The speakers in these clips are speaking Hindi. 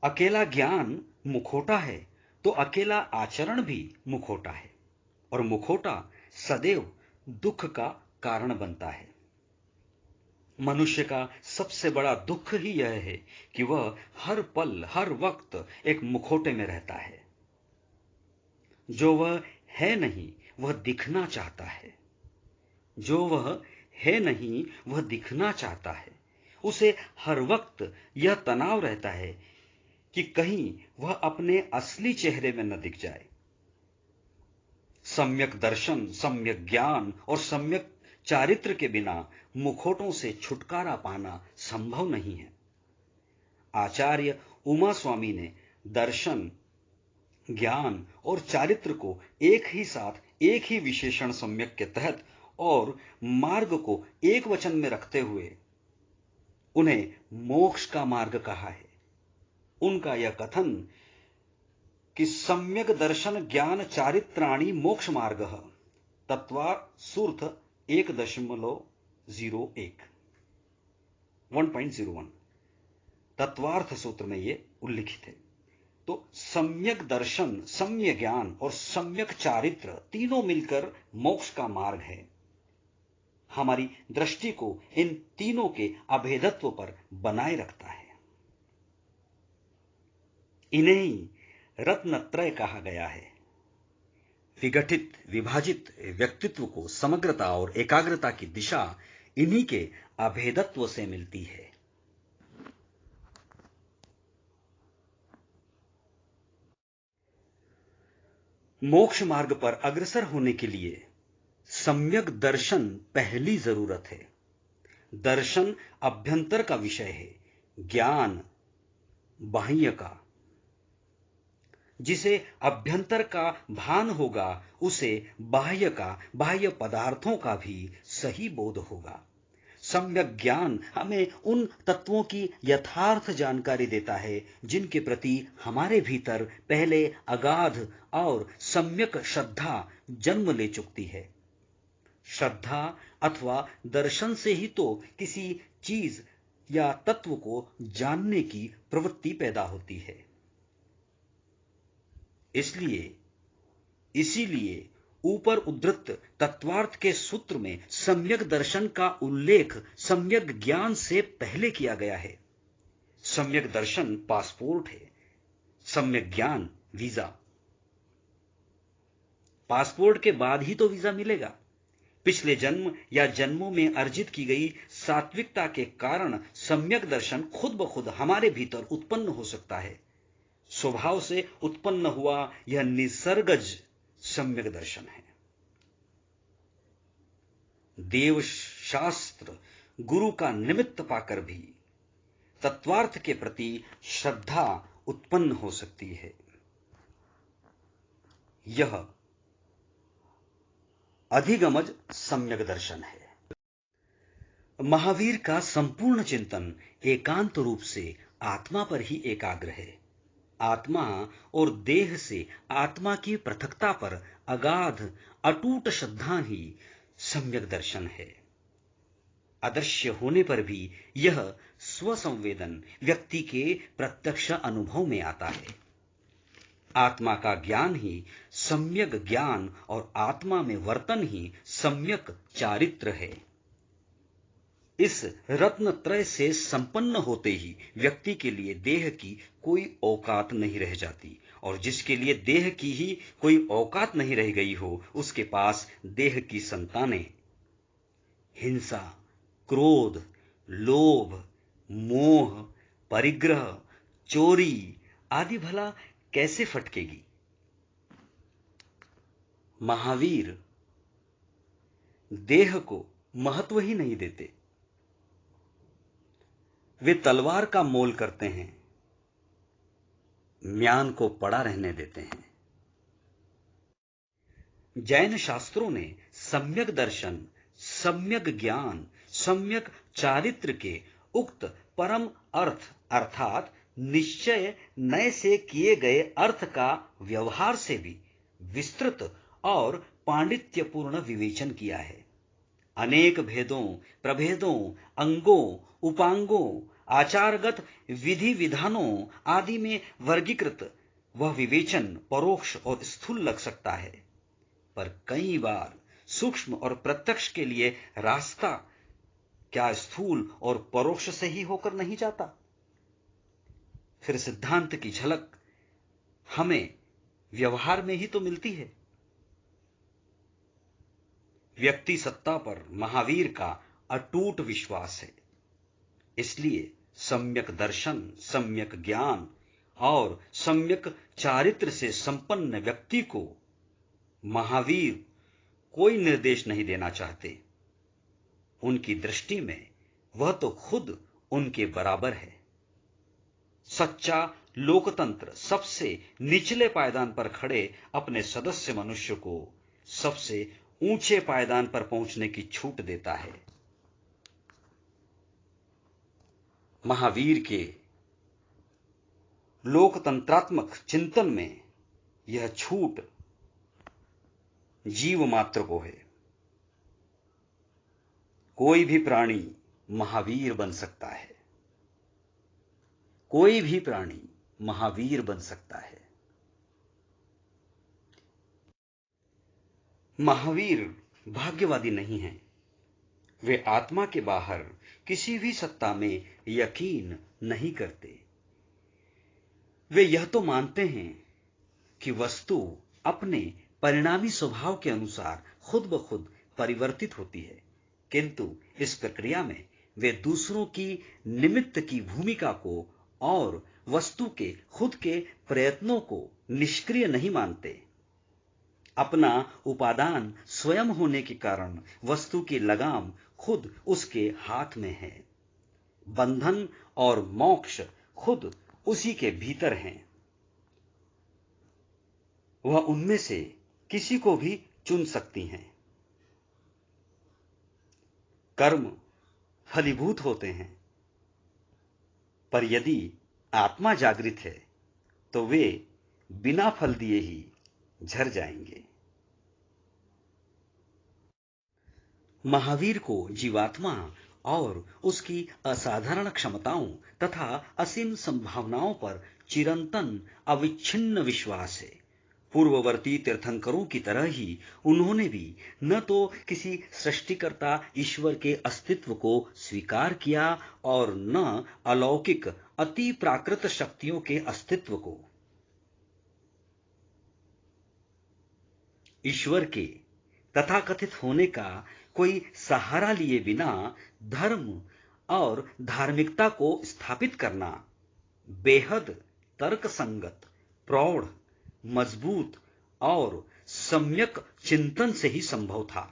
अकेला ज्ञान मुखौटा है तो अकेला आचरण भी मुखौटा है, और मुखौटा सदैव दुख का कारण बनता है। मनुष्य का सबसे बड़ा दुख ही यह है कि वह हर पल हर वक्त एक मुखौटे में रहता है। जो वह है नहीं वह दिखना चाहता है, जो वह है नहीं वह दिखना चाहता है। उसे हर वक्त यह तनाव रहता है कि कहीं वह अपने असली चेहरे में न दिख जाए। सम्यक दर्शन, सम्यक ज्ञान और सम्यक चारित्र के बिना मुखौटों से छुटकारा पाना संभव नहीं है। आचार्य उमा स्वामी ने दर्शन, ज्ञान और चारित्र को एक ही साथ एक ही विशेषण सम्यक के तहत और मार्ग को एक वचन में रखते हुए उन्हें मोक्ष का मार्ग कहा है। उनका यह कथन कि सम्यक दर्शन ज्ञान चारित्राणि मोक्ष मार्ग तत्वार सूर्थ 1.01 तत्वार्थ सूत्र में यह उल्लिखित है। तो सम्यक दर्शन, सम्यक ज्ञान और सम्यक चारित्र तीनों मिलकर मोक्ष का मार्ग है। हमारी दृष्टि को इन तीनों के अभेदत्व पर बनाए रखता है। इन्हें ही रत्नत्रय कहा गया है। विघटित विभाजित व्यक्तित्व को समग्रता और एकाग्रता की दिशा इन्हीं के अभेदत्व से मिलती है। मोक्ष मार्ग पर अग्रसर होने के लिए सम्यक दर्शन पहली जरूरत है। दर्शन अभ्यंतर का विषय है, ज्ञान बाह्य का। जिसे अभ्यंतर का भान होगा उसे बाह्य का, बाह्य पदार्थों का भी सही बोध होगा। सम्यक ज्ञान हमें उन तत्वों की यथार्थ जानकारी देता है जिनके प्रति हमारे भीतर पहले अगाध और सम्यक श्रद्धा जन्म ले चुकती है। श्रद्धा अथवा दर्शन से ही तो किसी चीज या तत्व को जानने की प्रवृत्ति पैदा होती है। इसीलिए ऊपर उद्धृत तत्वार्थ के सूत्र में सम्यक दर्शन का उल्लेख सम्यक ज्ञान से पहले किया गया है। सम्यक दर्शन पासपोर्ट है, सम्यक ज्ञान वीजा। पासपोर्ट के बाद ही तो वीजा मिलेगा। पिछले जन्म या जन्मों में अर्जित की गई सात्विकता के कारण सम्यक दर्शन खुद ब खुद हमारे भीतर उत्पन्न हो सकता है। स्वभाव से उत्पन्न हुआ यह निसर्गज सम्यक दर्शन है। देव शास्त्र गुरु का निमित्त पाकर भी तत्वार्थ के प्रति श्रद्धा उत्पन्न हो सकती है। यह अधिगमज सम्यक दर्शन है। महावीर का संपूर्ण चिंतन एकांत रूप से आत्मा पर ही एकाग्र है। आत्मा और देह से आत्मा की पृथकता पर अगाध अटूट श्रद्धा ही सम्यक दर्शन है। अदृश्य होने पर भी यह स्वसंवेदन व्यक्ति के प्रत्यक्ष अनुभव में आता है। आत्मा का ज्ञान ही सम्यक ज्ञान और आत्मा में वर्तन ही सम्यक चारित्र है। इस रत्नत्रय से संपन्न होते ही व्यक्ति के लिए देह की कोई औकात नहीं रह जाती, और जिसके लिए देह की ही कोई औकात नहीं रह गई हो उसके पास देह की संतानें हिंसा, क्रोध, लोभ, मोह, परिग्रह, चोरी आदि भला कैसे फटकेगी। महावीर देह को महत्व ही नहीं देते। वे तलवार का मोल करते हैं, म्यान को पड़ा रहने देते हैं। जैन शास्त्रों ने सम्यक दर्शन, सम्यक ज्ञान, सम्यक चारित्र के उक्त परम अर्थ अर्थात निश्चय नए से किए गए अर्थ का व्यवहार से भी विस्तृत और पांडित्यपूर्ण विवेचन किया है। अनेक भेदों, प्रभेदों, अंगों, उपांगों आचारगत विधि विधानों आदि में वर्गीकृत वह विवेचन परोक्ष और स्थूल लग सकता है, पर कई बार सूक्ष्म और प्रत्यक्ष के लिए रास्ता क्या स्थूल और परोक्ष से ही होकर नहीं जाता? फिर सिद्धांत की झलक हमें व्यवहार में ही तो मिलती है। व्यक्ति सत्ता पर महावीर का अटूट विश्वास है, इसलिए सम्यक दर्शन, सम्यक ज्ञान और सम्यक चारित्र से संपन्न व्यक्ति को महावीर कोई निर्देश नहीं देना चाहते। उनकी दृष्टि में वह तो खुद उनके बराबर है। सच्चा लोकतंत्र सबसे निचले पायदान पर खड़े अपने सदस्य मनुष्य को सबसे ऊंचे पायदान पर पहुंचने की छूट देता है। महावीर के लोकतंत्रात्मक चिंतन में यह छूट जीव मात्र को है। कोई भी प्राणी महावीर बन सकता है, कोई भी प्राणी महावीर बन सकता है। महावीर भाग्यवादी नहीं हैं। वे आत्मा के बाहर किसी भी सत्ता में यकीन नहीं करते। वे यह तो मानते हैं कि वस्तु अपने परिणामी स्वभाव के अनुसार खुद ब खुद परिवर्तित होती है, किंतु इस प्रक्रिया में वे दूसरों की निमित्त की भूमिका को और वस्तु के खुद के प्रयत्नों को निष्क्रिय नहीं मानते। अपना उपादान स्वयं होने के कारण वस्तु की लगाम खुद उसके हाथ में है। बंधन और मोक्ष खुद उसी के भीतर हैं। वह उनमें से किसी को भी चुन सकती हैं। कर्म फलीभूत होते हैं, पर यदि आत्मा जागृत है तो वे बिना फल दिए ही झर जाएंगे। महावीर को जीवात्मा और उसकी असाधारण क्षमताओं तथा असीम संभावनाओं पर चिरंतन अविच्छिन्न विश्वास है। पूर्ववर्ती तीर्थंकरों की तरह ही उन्होंने भी न तो किसी सृष्टिकर्ता ईश्वर के अस्तित्व को स्वीकार किया और न अलौकिक अति प्राकृत शक्तियों के अस्तित्व को। ईश्वर के तथाकथित होने का कोई सहारा लिए बिना धर्म और धार्मिकता को स्थापित करना बेहद तर्कसंगत, प्रौढ़, मजबूत और सम्यक चिंतन से ही संभव था।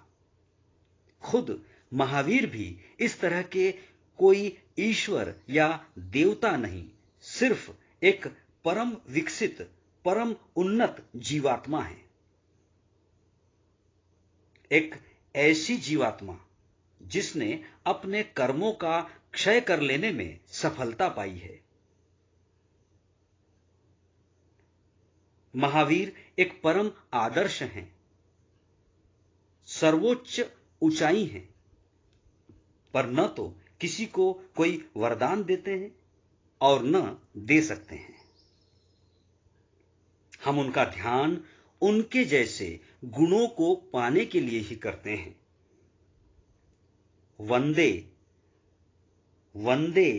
खुद महावीर भी इस तरह के कोई ईश्वर या देवता नहीं, सिर्फ एक परम विकसित, परम उन्नत जीवात्मा है। एक ऐसी जीवात्मा जिसने अपने कर्मों का क्षय कर लेने में सफलता पाई है। महावीर एक परम आदर्श हैं, सर्वोच्च ऊंचाई हैं, पर न तो किसी को कोई वरदान देते हैं और न दे सकते हैं। हम उनका ध्यान उनके जैसे गुणों को पाने के लिए ही करते हैं। वंदे वंदे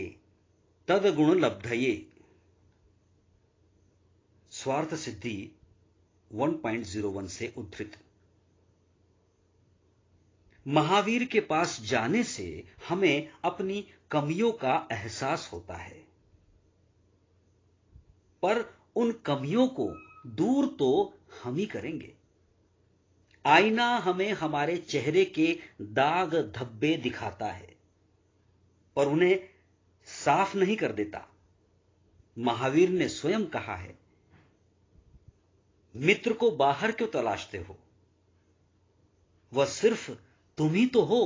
तदगुण लब्धये। स्वार्थ सिद्धि 1.01 से उद्धृत। महावीर के पास जाने से हमें अपनी कमियों का एहसास होता है, पर उन कमियों को दूर तो हम ही करेंगे। आईना हमें हमारे चेहरे के दाग धब्बे दिखाता है, पर उन्हें साफ नहीं कर देता। महावीर ने स्वयं कहा है, मित्र को बाहर क्यों तलाशते हो? वह सिर्फ तुम ही तो हो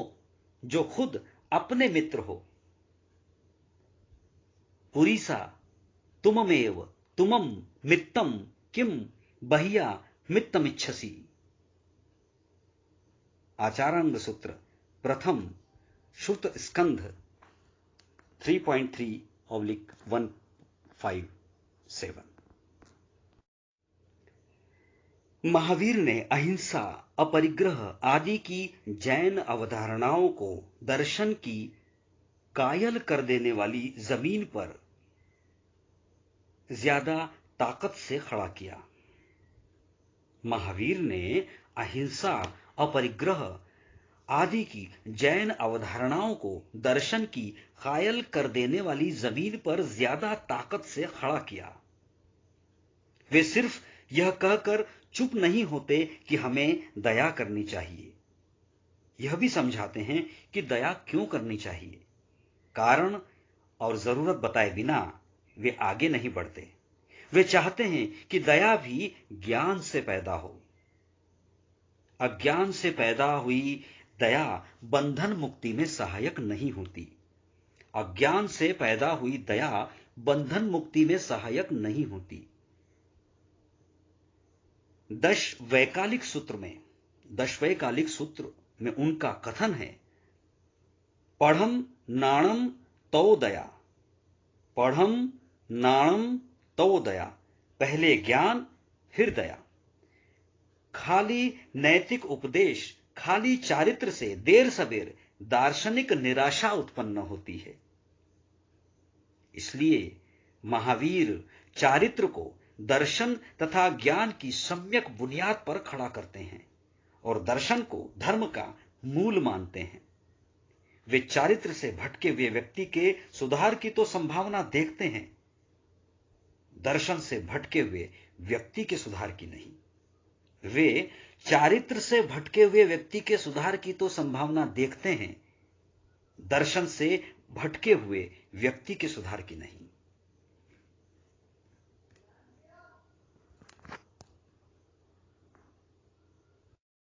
जो खुद अपने मित्र हो। पुरीसा तुममेव तुमम मित्तम किम बह्या मित्तमिच्छसि। आचारांग सूत्र प्रथम श्रुत स्कंध 3.3/157। महावीर ने अहिंसा, अपरिग्रह आदि की जैन अवधारणाओं को दर्शन की कायल कर देने वाली जमीन पर ज्यादा ताकत से खड़ा किया। महावीर ने अहिंसा, अपरिग्रह आदि की जैन अवधारणाओं को दर्शन की कायल कर देने वाली जमीन पर ज्यादा ताकत से खड़ा किया। वे सिर्फ यह कहकर चुप नहीं होते कि हमें दया करनी चाहिए, यह भी समझाते हैं कि दया क्यों करनी चाहिए। कारण और जरूरत बताए बिना वे आगे नहीं बढ़ते। वे चाहते हैं कि दया भी ज्ञान से पैदा हो। अज्ञान से पैदा हुई दया बंधन मुक्ति में सहायक नहीं होती। अज्ञान से पैदा हुई दया बंधन मुक्ति में सहायक नहीं होती। दशवैकालिक सूत्र में उनका कथन है, पढ़म नाणम तो दया, पढ़म नाणम तो दया, पहले ज्ञान फिर दया। खाली नैतिक उपदेश, खाली चारित्र से देर सबेर दार्शनिक निराशा उत्पन्न होती है। इसलिए महावीर चारित्र को दर्शन तथा ज्ञान की सम्यक बुनियाद पर खड़ा करते हैं और दर्शन को धर्म का मूल मानते हैं। वे चारित्र से भटके हुए व्यक्ति के सुधार की तो संभावना देखते हैं, दर्शन से भटके हुए व्यक्ति के सुधार की नहीं। वे चारित्र से भटके हुए व्यक्ति के सुधार की तो संभावना देखते हैं, दर्शन से भटके हुए व्यक्ति के सुधार की नहीं।